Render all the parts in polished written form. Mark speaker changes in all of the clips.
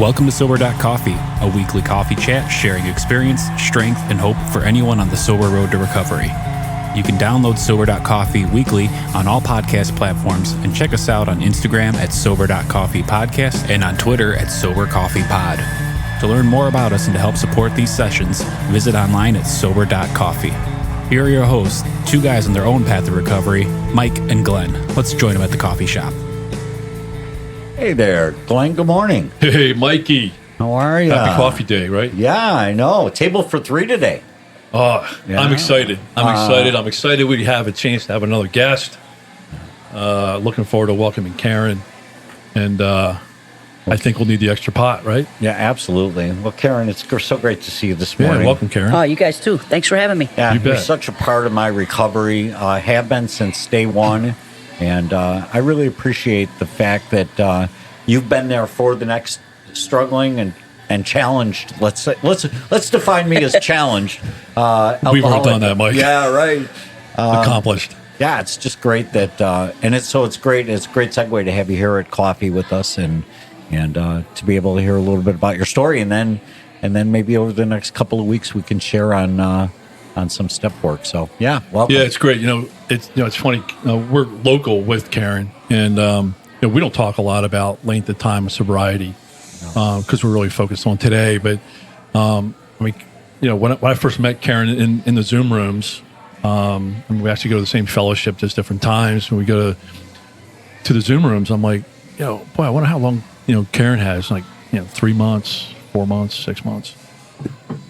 Speaker 1: Welcome to Sober.Coffee, a weekly coffee chat sharing experience, strength, and hope for anyone on the sober road to recovery. You can download Sober.Coffee weekly on all podcast platforms and check us out on Instagram at Sober.Coffee Podcast and on Twitter at Sober.Coffee Pod. To learn more about us and to help support these sessions, visit online at Sober.Coffee. Here are your hosts, two guys on their own path to recovery, Mike and Glenn. Let's join them at the coffee shop.
Speaker 2: Hey there, Glenn, good morning.
Speaker 3: Hey, Mikey.
Speaker 2: How are you?
Speaker 3: Happy coffee day, right?
Speaker 2: Yeah, I know. Table for three today.
Speaker 3: Oh,
Speaker 2: Yeah.
Speaker 3: I'm excited. I'm excited we have a chance to have another guest. Looking forward to welcoming Karen. And I think we'll need the extra pot, right?
Speaker 2: Yeah, absolutely. Well, Karen, it's so great to see you this morning.
Speaker 3: Yeah, welcome, Karen.
Speaker 4: Oh, you guys too. Thanks for having me.
Speaker 2: Yeah,
Speaker 3: You
Speaker 2: you're
Speaker 3: bet.
Speaker 2: such a part of my recovery. Have been since day one. And I really appreciate the fact that you've been there for the next struggling and challenged. Let's define me as challenged.
Speaker 3: We've worked on that, Mike.
Speaker 2: Yeah, right.
Speaker 3: Accomplished.
Speaker 2: Yeah, it's just great that, and it's great. It's a great segue to have you here at coffee with us, and to be able to hear a little bit about your story, and then maybe over the next couple of weeks we can share on some step work. So yeah, welcome.
Speaker 3: Yeah, it's great. It's funny. We're local with Karen, and we don't talk a lot about length of time of sobriety because we're really focused on today. But when I first met Karen in the Zoom rooms, and we actually go to the same fellowship just different times. When we go to the Zoom rooms, I'm like, boy, I wonder how long Karen has. Like 3 months, 4 months, 6 months.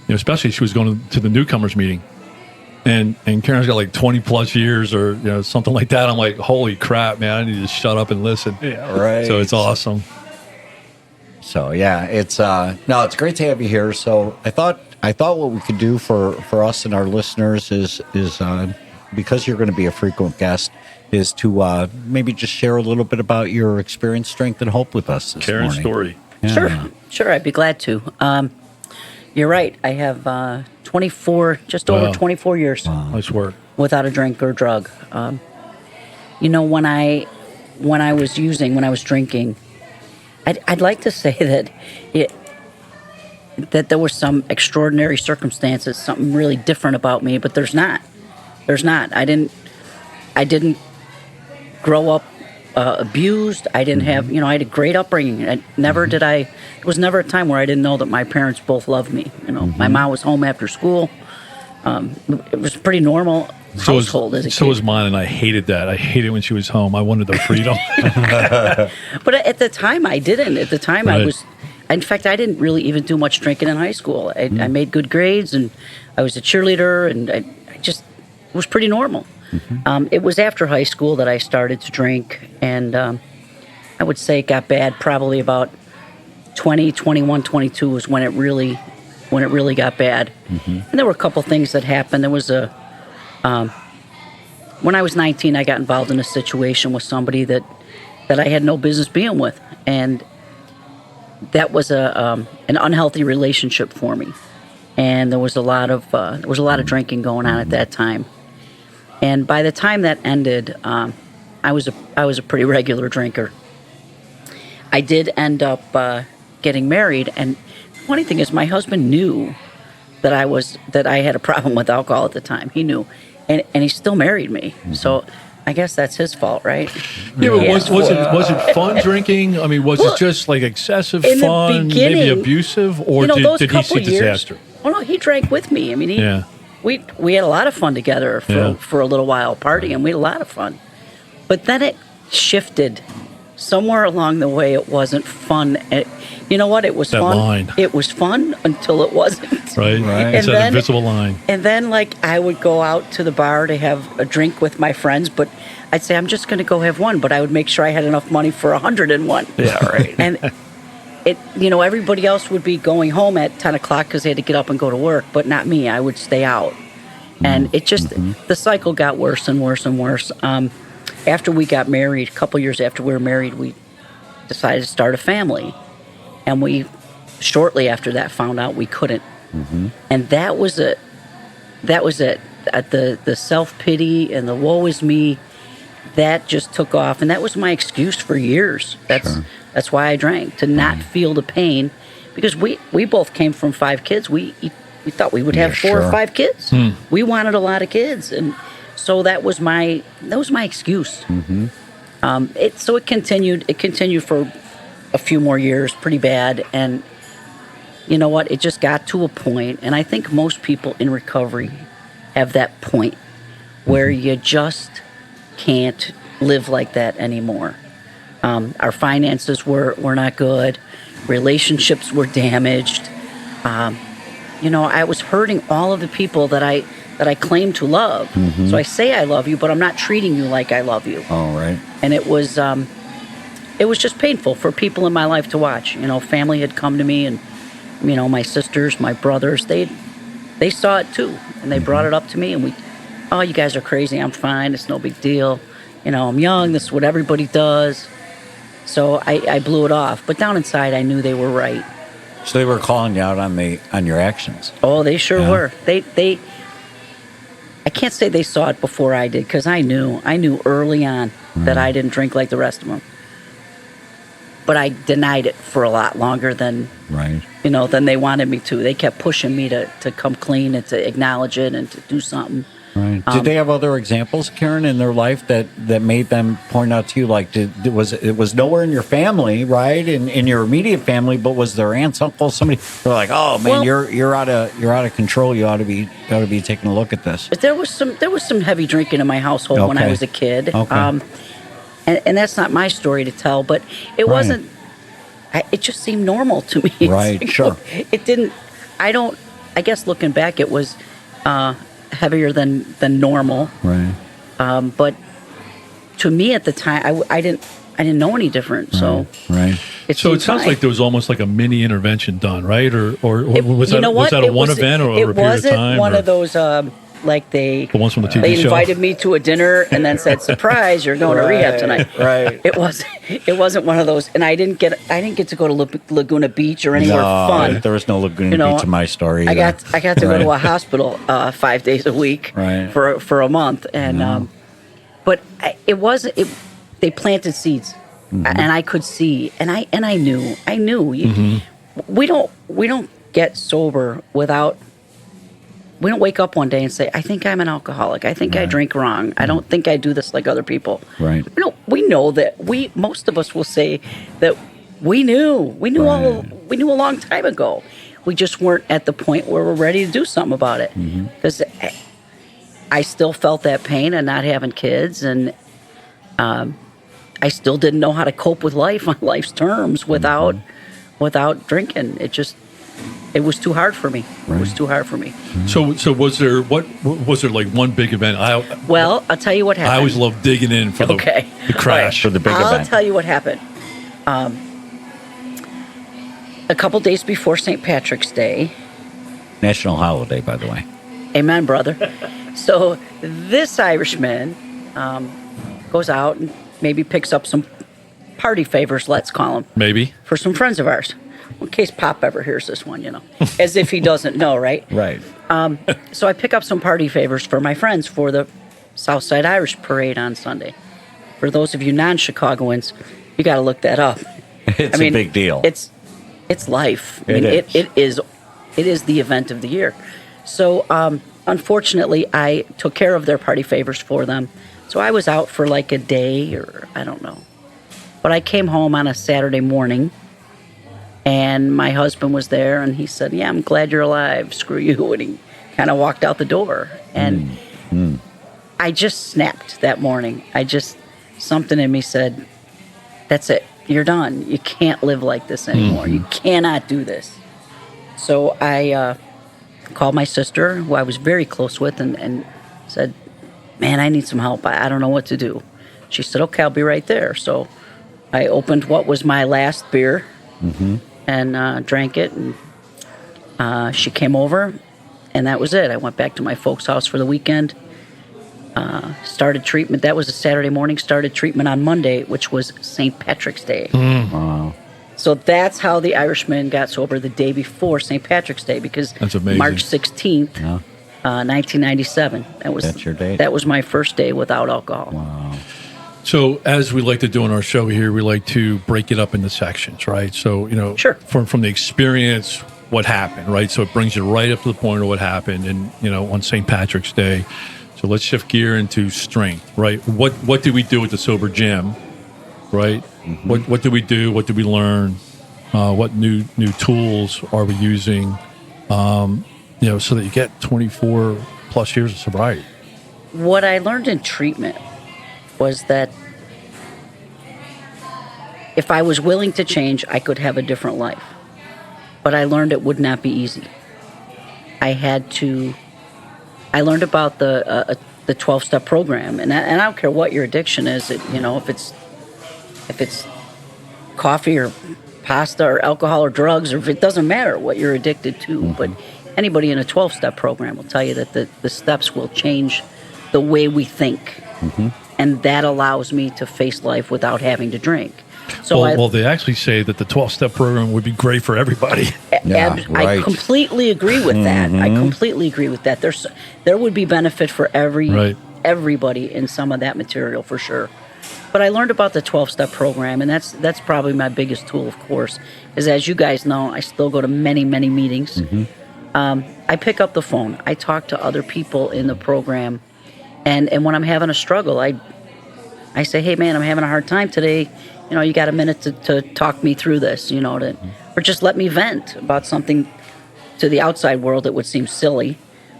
Speaker 3: Especially she was going to the newcomers meeting. And Karen's got like 20 plus years or something like that. I'm like, holy crap, man! I need to shut up and listen.
Speaker 2: Yeah, right.
Speaker 3: So it's awesome.
Speaker 2: So yeah, it's it's great to have you here. So I thought what we could do for us and our listeners is because you're going to be a frequent guest, is to maybe just share a little bit about your experience, strength, and hope with us this
Speaker 3: Karen's
Speaker 2: morning.
Speaker 3: story.
Speaker 2: Yeah.
Speaker 4: Sure. I'd be glad to. You're right. I have over 24 years
Speaker 3: Nice work.
Speaker 4: without a drink or drug. When I was drinking, I'd like to say that there were some extraordinary circumstances, something really different about me, but there's not. I didn't grow up abused. I didn't have, I had a great upbringing. There was never a time where I didn't know that my parents both loved me. My mom was home after school. It was a pretty normal household as a kid.
Speaker 3: So was mine, and I hated that. I hated when she was home. I wanted the freedom.
Speaker 4: But at the time, I didn't. At the time,
Speaker 3: Right.
Speaker 4: in fact, I didn't really even do much drinking in high school. I made good grades, and I was a cheerleader, and it was pretty normal. It was after high school that I started to drink, and I would say it got bad probably about 20, 21, 22 was when it really got bad. And there were a couple things that happened. There was when I was 19, I got involved in a situation with somebody that I had no business being with, and that was an unhealthy relationship for me. And there was a lot of drinking going on at that time. And by the time that ended, I was a pretty regular drinker. I did end up getting married, and the funny thing is, my husband knew that I had a problem with alcohol at the time. He knew, and he still married me. So I guess that's his fault, right?
Speaker 3: Yeah, but was it fun drinking? I mean, was it just like excessive
Speaker 4: in the
Speaker 3: fun, maybe
Speaker 4: beginning,
Speaker 3: abusive, or
Speaker 4: those
Speaker 3: did he see
Speaker 4: couple years-
Speaker 3: disaster?
Speaker 4: Oh no, he drank with me. I mean,
Speaker 3: Yeah.
Speaker 4: we had a lot of fun together for a little while partying. We had a lot of fun, but then it shifted somewhere along the way. It wasn't fun. You know what? It was
Speaker 3: That
Speaker 4: fun.
Speaker 3: line.
Speaker 4: It was fun until it wasn't.
Speaker 3: Right. It's
Speaker 4: And
Speaker 3: that
Speaker 4: then-
Speaker 3: invisible line.
Speaker 4: And then, I would go out to the bar to have a drink with my friends, but I'd say I'm just going to go have one. But I would make sure I had enough money for 101.
Speaker 3: Yeah, right.
Speaker 4: And everybody else would be going home at 10 o'clock because they had to get up and go to work, but not me. I would stay out. And it just, the cycle got worse and worse and worse. After we got married, a couple years after we were married, we decided to start a family. And we, shortly after that, found out we couldn't. And that was it. The self-pity and the woe is me, that just took off. And that was my excuse for years. That's why I drank, to not feel the pain because we both came from 5 kids. We thought we would have 4 or 5 kids. We wanted a lot of kids, and so that was my excuse. So it continued for a few more years, pretty bad, and you know what? It just got to a point, and I think most people in recovery have that point where you just can't live like that anymore. Our finances were not good. Relationships were damaged. I was hurting all of the people that I claim to love. So I say I love you, but I'm not treating you like I love you.
Speaker 2: Oh, right.
Speaker 4: And it was just painful for people in my life to watch. Family had come to me, and my sisters, my brothers, they saw it too, and they brought it up to me, and you guys are crazy. I'm fine. It's no big deal. I'm young. This is what everybody does. So I blew it off. But down inside, I knew they were right.
Speaker 2: So they were calling you out on your actions.
Speaker 4: Oh, they sure were. They I can't say they saw it before I did, because I knew early on that I didn't drink like the rest of them. But I denied it for a lot longer than than they wanted me to. They kept pushing me to come clean and to acknowledge it and to do something.
Speaker 2: Right. Did they have other examples, Karen, in their life that made them point out to you? Like, it was nowhere in your family, right? In your immediate family, but was there aunts, uncles, somebody? They're like, oh man, well, you're out of control. You ought to be taking a look at this.
Speaker 4: But there was some heavy drinking in my household when I was a kid. Okay. And that's not my story to tell, but it wasn't. It just seemed normal to me.
Speaker 2: Right. Sure.
Speaker 4: It didn't. I guess looking back, it was heavier than normal.
Speaker 2: Right.
Speaker 4: But to me at the time, I didn't know any different. So
Speaker 2: right.
Speaker 3: It sounds like there was almost like a mini intervention done, right? Or was that a one event or over a period of time? It wasn't
Speaker 4: one of those like the
Speaker 3: ones from the TV
Speaker 4: they
Speaker 3: show.
Speaker 4: invited me to a dinner and then said, "Surprise, you're going to rehab tonight."
Speaker 2: Right.
Speaker 4: It wasn't one of those, and I didn't get to go to Laguna Beach or anywhere fun.
Speaker 2: There was no Laguna Beach in my story.
Speaker 4: I got to go to a hospital 5 days a week for a month, and but it wasn't. They planted seeds, and I could see, and I knew. We don't get sober without. We don't wake up one day and say, I think I'm an alcoholic. I think I drink wrong. I don't think I do this like other people.
Speaker 2: Right.
Speaker 4: We know that most of us will say that we knew a long time ago. We just weren't at the point where we're ready to do something about it. Because I still felt that pain of not having kids, and I still didn't know how to cope with life on life's terms without drinking. It was too hard for me. Right. It was too hard for me.
Speaker 3: So was there like one big event?
Speaker 4: Well, I'll tell you what happened.
Speaker 3: I always love digging in for the crash.
Speaker 2: For the big event.
Speaker 4: I'll tell you what happened. A couple days before St. Patrick's Day.
Speaker 2: National holiday, by the way.
Speaker 4: Amen, brother. So this Irishman goes out and maybe picks up some party favors, let's call them.
Speaker 3: Maybe.
Speaker 4: For some friends of ours. In case Pop ever hears this one, as if he doesn't know, right?
Speaker 2: Right.
Speaker 4: So I pick up some party favors for my friends for the Southside Irish Parade on Sunday. For those of you non-Chicagoans, you got to look that up.
Speaker 2: It's a big deal.
Speaker 4: It's life. It is the event of the year. So unfortunately, I took care of their party favors for them. So I was out for like a day, or I don't know. But I came home on a Saturday morning. And my husband was there, and he said, "Yeah, I'm glad you're alive. Screw you." And he kind of walked out the door. And I just snapped that morning. Something in me said, that's it. You're done. You can't live like this anymore. You cannot do this. So I called my sister, who I was very close with, and said, "Man, I need some help. I don't know what to do." She said, "Okay, I'll be right there." So I opened what was my last beer. And drank it, and she came over, and that was it. I went back to my folks' house for the weekend, started treatment. That was a Saturday morning, started treatment on Monday, which was St. Patrick's Day.
Speaker 2: Wow.
Speaker 4: So that's how the Irishman got sober, the day before St. Patrick's Day, because
Speaker 3: that's amazing.
Speaker 4: March 16th, 1997.
Speaker 2: That's your date.
Speaker 4: That was my first day without alcohol.
Speaker 2: Wow.
Speaker 3: So as we like to do on our show here, we like to break it up into sections, right? So,
Speaker 4: Sure.
Speaker 3: from the experience, what happened, right? So it brings you right up to the point of what happened and, on St. Patrick's Day. So let's shift gear into strength, right? What did we do at the Sober Gym, right? Mm-hmm. What did we do? What did we learn? What new tools are we using, so that you get 24 plus years of sobriety?
Speaker 4: What I learned in treatment was that if I was willing to change, I could have a different life. But I learned it would not be easy. I learned about the 12-step program, and I don't care what your addiction is. If it's coffee or pasta or alcohol or drugs, or if it doesn't matter what you're addicted to. Mm-hmm. But anybody in a 12-step program will tell you that the steps will change the way we think. Mm-hmm. And that allows me to face life without having to drink. So
Speaker 3: well, they actually say that the 12-step program would be great for everybody.
Speaker 2: Yeah, right.
Speaker 4: I completely agree with that. Mm-hmm. I completely agree with that. There would be benefit for everybody in some of that material for sure. But I learned about the 12-step program, and that's probably my biggest tool, of course, is, as you guys know, I still go to many, many meetings. Mm-hmm. I pick up the phone. I talk to other people in the program, and when I'm having a struggle, I say, hey, man, I'm having a hard time today. You got a minute to talk me through this, or just let me vent about something to the outside world that would seem silly.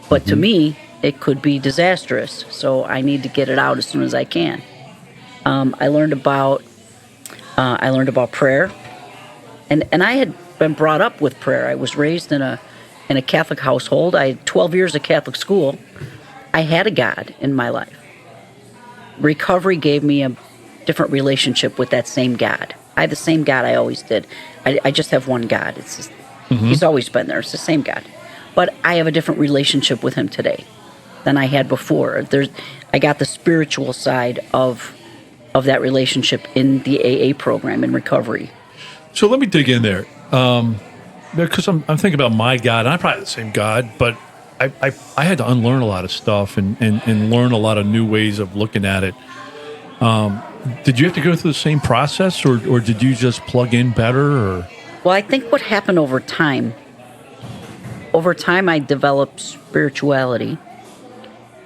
Speaker 4: But to me, it could be disastrous. So I need to get it out as soon as I can. I learned about prayer, and I had been brought up with prayer. I was raised in a Catholic household. I had 12 years of Catholic school. I had a God in my life. Recovery gave me a different relationship with that same God. I have the same God I always did. I just have one God. It's just, He's always been there. It's the same God. But I have a different relationship with him today than I had before. I got the spiritual side of that relationship in the AA program in recovery.
Speaker 3: So let me dig in there. Because I'm thinking about my God, and I'm probably the same God, but I had to unlearn a lot of stuff and learn a lot of new ways of looking at it. Did you have to go through the same process, or did you just plug in better? Or?
Speaker 4: Well, I think what happened over time I developed spirituality,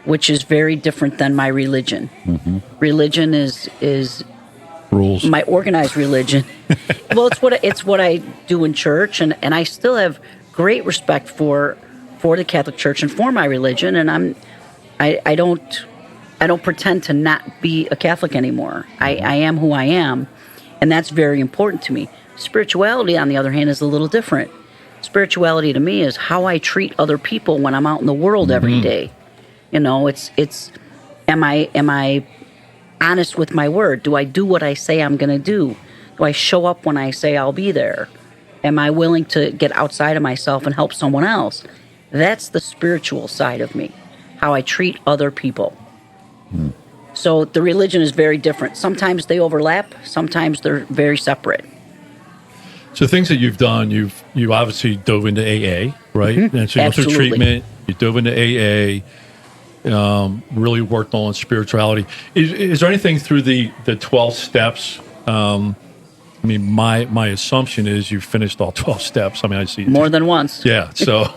Speaker 4: which is very different than my religion. Mm-hmm. Religion is
Speaker 3: rules.
Speaker 4: My organized religion. Well, it's what I do in church, and I still have great respect for the Catholic Church and for my religion, and I don't pretend to not be a Catholic anymore. I am who I am, and that's very important to me. Spirituality, on the other hand, is a little different. Spirituality to me is how I treat other people when I'm out in the world every day. It's am I honest with my word? Do I do what I say I'm going to do? Do I show up when I say I'll be there? Am I willing to get outside of myself and help someone else? That's the spiritual side of me, how I treat other people. So the religion is very different. Sometimes they overlap. Sometimes they're very separate.
Speaker 3: So things that you've done, you obviously dove into AA, right? Mm-hmm. And so you went through treatment, you dove into AA, really worked on spirituality. Is there anything through the 12 steps? My assumption is you finished all 12 steps. I see
Speaker 4: more than once.
Speaker 3: Yeah. So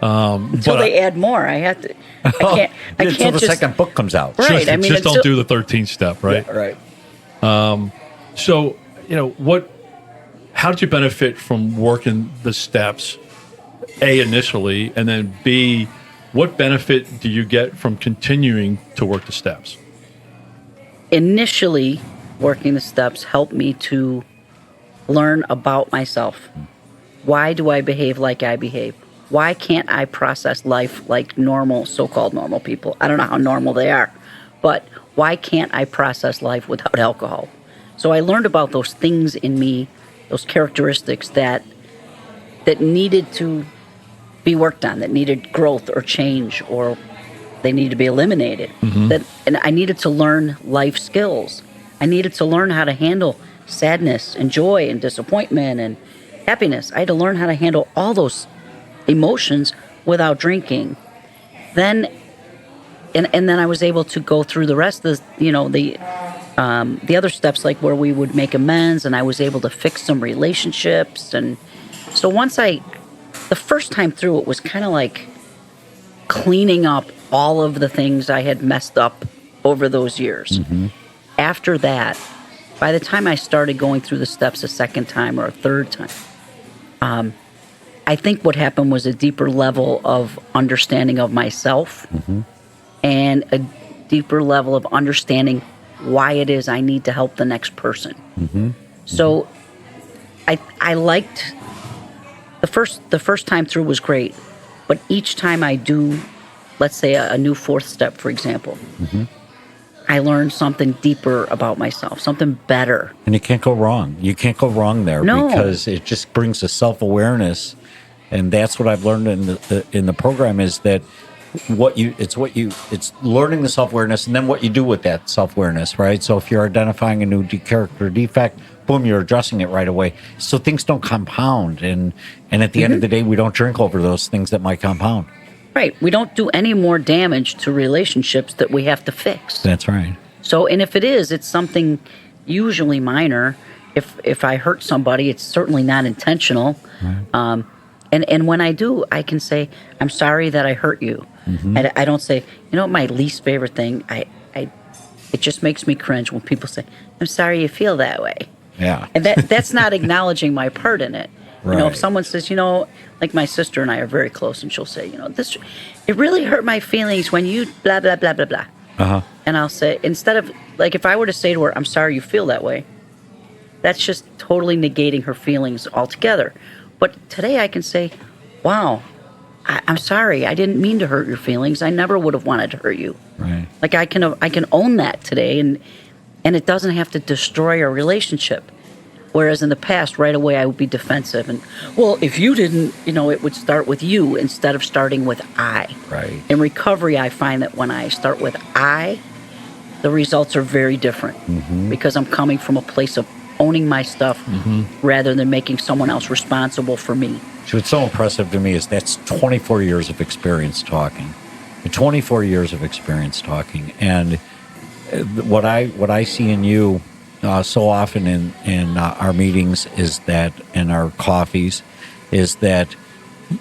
Speaker 4: until they add more, I have to. I can't.
Speaker 2: Until the second book comes out,
Speaker 4: right?
Speaker 3: Just don't do the 13th step, right?
Speaker 2: Yeah, right.
Speaker 3: So how did you benefit from working the steps? A, initially, and then B, what benefit do you get from continuing to work the steps?
Speaker 4: Initially, working the steps helped me to learn about myself. Why do I behave like I behave? Why can't I process life like normal, so-called normal people? I don't know how normal they are, but why can't I process life without alcohol? So I learned about those things in me, those characteristics that needed to be worked on, that needed growth or change, or they needed to be eliminated. Mm-hmm. And I needed to learn life skills. I needed to learn how to handle sadness and joy and disappointment and happiness. I had to learn how to handle all those emotions without drinking. Then I was able to go through the rest of the The other steps, like where we would make amends and I was able to fix some relationships. And so the first time through, it was kind of like cleaning up all of the things I had messed up over those years. After that, by the time I started going through the steps a second time or a third time, I think what happened was a deeper level of understanding of myself and a deeper level of understanding why it is I need to help the next person. So I liked the first time through was great, but each time I do, let's say a new fourth step, for example, I learned something deeper about myself, something better.
Speaker 2: And you can't go wrong. You can't go wrong there because it just brings a self-awareness. And that's what I've learned in the program is that it's learning the self-awareness and then what you do with that self-awareness, right? So if you're identifying a new character defect, boom, you're addressing it right away. So things don't compound. And at the end of the day, we don't drink over those things that might compound.
Speaker 4: Right. We don't do any more damage to relationships that we have to fix.
Speaker 2: That's right.
Speaker 4: So, and if it is, it's something usually minor. If I hurt somebody, it's certainly not intentional. Right. And when I do, I can say, I'm sorry that I hurt you. And I don't say, my least favorite thing, it just makes me cringe when people say, I'm sorry you feel that way.
Speaker 2: Yeah.
Speaker 4: And that's not acknowledging my part in it.
Speaker 2: Right.
Speaker 4: If someone says, like my sister and I are very close, and she'll say, it really hurt my feelings when you blah, blah, blah, blah, blah. And I'll say, instead of, like, if I were to say to her, I'm sorry you feel that way, that's just totally negating her feelings altogether. But today I can say, wow, I'm sorry. I didn't mean to hurt your feelings. I never would have wanted to hurt you.
Speaker 2: Right.
Speaker 4: Like I can own that today, and it doesn't have to destroy our relationship. Whereas in the past, right away, I would be defensive. And, well, if you didn't, it would start with you instead of starting with I.
Speaker 2: Right.
Speaker 4: In recovery, I find that when I start with I, the results are very different because I'm coming from a place of owning my stuff rather than making someone else responsible for me.
Speaker 2: So what's so impressive to me is that's 24 years of experience talking. 24 years of experience talking. And what I see in you so often in our meetings is that, in our coffees, is that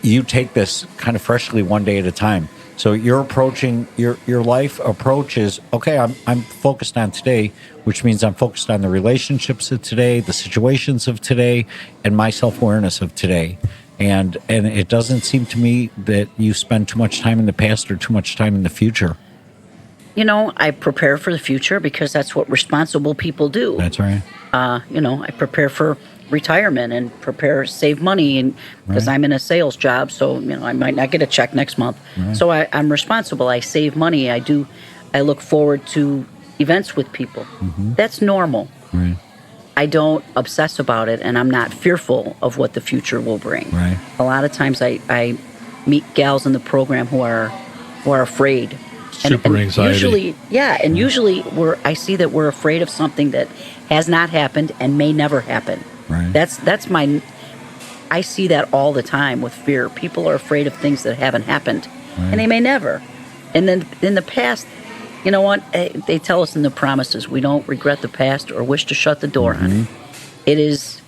Speaker 2: you take this kind of freshly one day at a time. So you're approaching your life approach is, okay, I'm focused on today, which means I'm focused on the relationships of today, the situations of today, and my self-awareness of today. And it doesn't seem to me that you spend too much time in the past or too much time in the future.
Speaker 4: I prepare for the future because that's what responsible people do.
Speaker 2: That's right.
Speaker 4: I prepare for retirement and save money, and because I'm in a sales job, so I might not get a check next month. Right. So I'm responsible. I save money. I look forward to events with people. That's normal.
Speaker 2: Right.
Speaker 4: I don't obsess about it, and I'm not fearful of what the future will bring.
Speaker 2: Right.
Speaker 4: A lot of times I meet gals in the program who are afraid.
Speaker 3: Super anxiety.
Speaker 4: Usually I see that we're afraid of something that has not happened and may never happen.
Speaker 2: Right.
Speaker 4: I see that all the time with fear. People are afraid of things that haven't happened, and they may never. And then in the past, you know what? They tell us in the promises, we don't regret the past or wish to shut the door on it.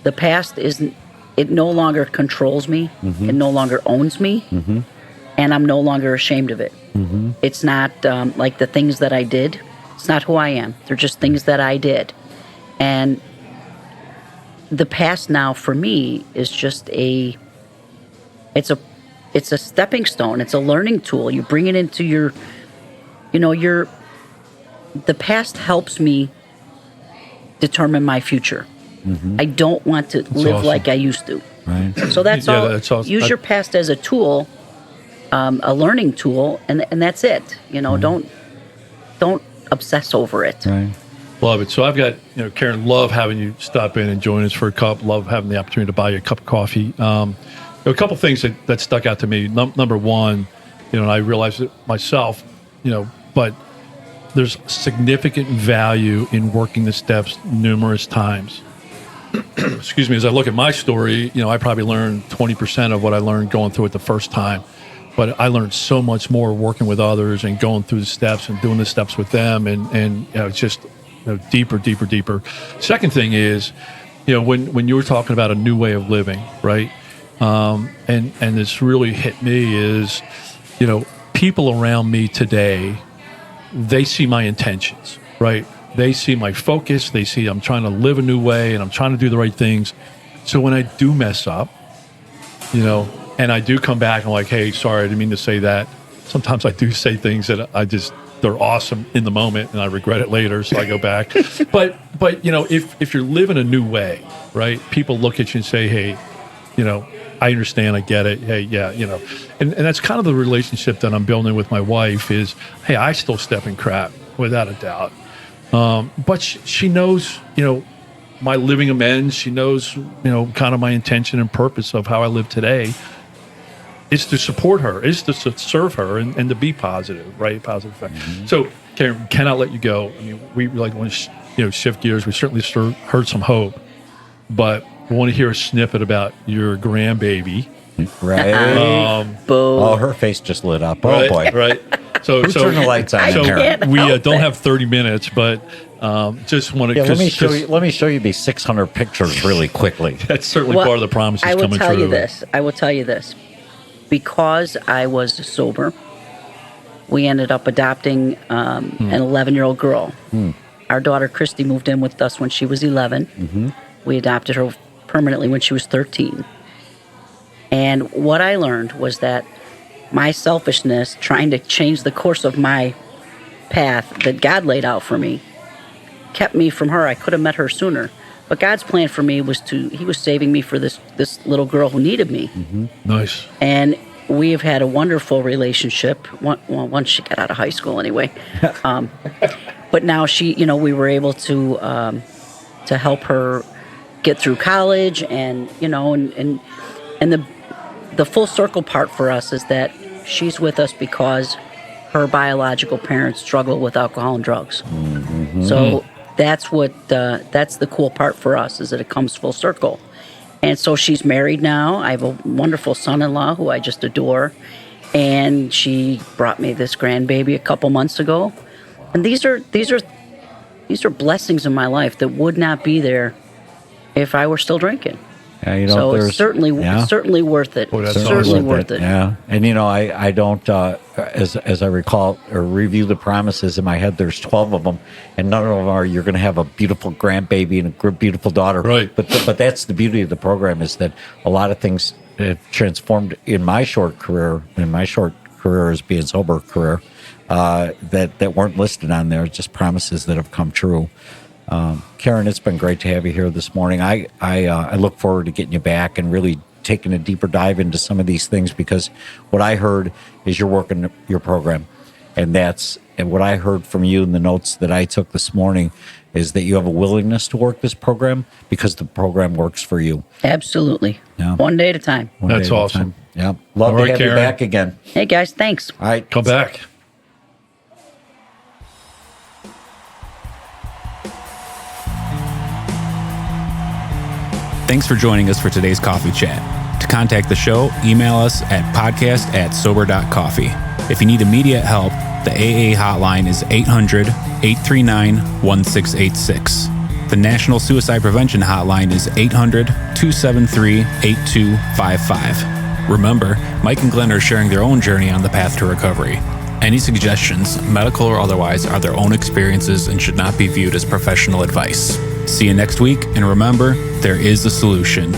Speaker 4: The past it no longer controls me. It no longer owns me. And I'm no longer ashamed of it. It's not like the things that I did. It's not who I am. They're just things that I did. And the past now for me is just it's a stepping stone. It's a learning tool. You bring it into the past helps me determine my future. I don't want to live
Speaker 3: awesome.
Speaker 4: Like I used to.
Speaker 2: Right.
Speaker 4: So that's all.
Speaker 3: That's awesome.
Speaker 4: Use your past as a tool. A learning tool, and that's it. Don't obsess over it.
Speaker 2: Right.
Speaker 3: Love it. So I've got, Karen, love having you stop in and join us for a cup. Love having the opportunity to buy you a cup of coffee. A couple things that stuck out to me. Number one, and I realized it myself, but there's significant value in working the steps numerous times. Excuse me. As I look at my story, I probably learned 20% of what I learned going through it the first time. but I learned so much more working with others and going through the steps and doing the steps with them, and it's just deeper. Second thing is, when you were talking about a new way of living, right? And this really hit me is, people around me today, they see my intentions, right? They see my focus. They see I'm trying to live a new way and I'm trying to do the right things. So when I do mess up, and I do come back and I'm like, hey, sorry, I didn't mean to say that. Sometimes I do say things that they're awesome in the moment and I regret it later. So I go back. But if you're living a new way, right? People look at you and say, hey, I understand, I get it. Hey, yeah, and that's kind of the relationship that I'm building with my wife is, hey, I still step in crap without a doubt. But she knows, my living amends. She knows, kind of my intention and purpose of how I live today is to support her, is to serve her and to be positive, right? Positive effect. Mm-hmm. So, Karen, cannot let you go. I mean, we like want to, shift gears. We certainly heard some hope, but we want to hear a snippet about your grandbaby.
Speaker 2: Right. Oh, her face just lit up. Oh,
Speaker 3: right,
Speaker 2: boy.
Speaker 3: Right. So
Speaker 2: turn the lights on.
Speaker 3: We don't have 30 minutes, but just want to.
Speaker 2: Yeah, let me show you these 600 pictures really quickly.
Speaker 3: That's certainly part of the promises coming true.
Speaker 4: I will tell you this. Because I was sober, we ended up adopting an 11-year-old girl. Our daughter, Christy, moved in with us when she was 11. Mm-hmm. We adopted her permanently when she was 13. And what I learned was that my selfishness, trying to change the course of my path that God laid out for me, kept me from her. I could have met her sooner. But God's plan for me was He was saving me for this little girl who needed me.
Speaker 3: Mm-hmm. Nice.
Speaker 4: And we have had a wonderful relationship. Once she got out of high school, anyway. But now we were able to help her get through college, and the full circle part for us is that she's with us because her biological parents struggle with alcohol and drugs. Mm-hmm. So that's the cool part for us, is that it comes full circle. And so she's married now. I have a wonderful son-in-law who I just adore, and she brought me this grandbaby a couple months ago. And these are blessings in my life that would not be there if I were still drinking. Yeah, so it's certainly worth it.
Speaker 3: Boy,
Speaker 4: certainly worth it.
Speaker 2: Yeah, and I don't, as I recall or review the promises in my head, there's 12 of them, and none of them are you're going to have a beautiful grandbaby and a beautiful daughter.
Speaker 3: Right.
Speaker 2: But that's the beauty of the program, is that a lot of things have transformed in my short career as being sober career, that weren't listed on there, just promises that have come true. Karen, it's been great to have you here this morning. I look forward to getting you back and really taking a deeper dive into some of these things, because what I heard is you're working your program, and what I heard from you in the notes that I took this morning is that you have a willingness to work this program because the program works for you.
Speaker 4: Absolutely. Yeah. One day at a time.
Speaker 3: That's awesome.
Speaker 2: Yeah. Love to have Karen. You back again.
Speaker 4: Hey guys, thanks.
Speaker 2: All right.
Speaker 3: Come back.
Speaker 1: Thanks for joining us for today's coffee chat. To contact the show, email us at podcast@Sober.Coffee. If you need immediate help, the AA hotline is 800-839-1686. The National Suicide Prevention Hotline is 800-273-8255. Remember, Mike and Glenn are sharing their own journey on the path to recovery. Any suggestions, medical or otherwise, are their own experiences and should not be viewed as professional advice. See you next week, and remember, there is a solution.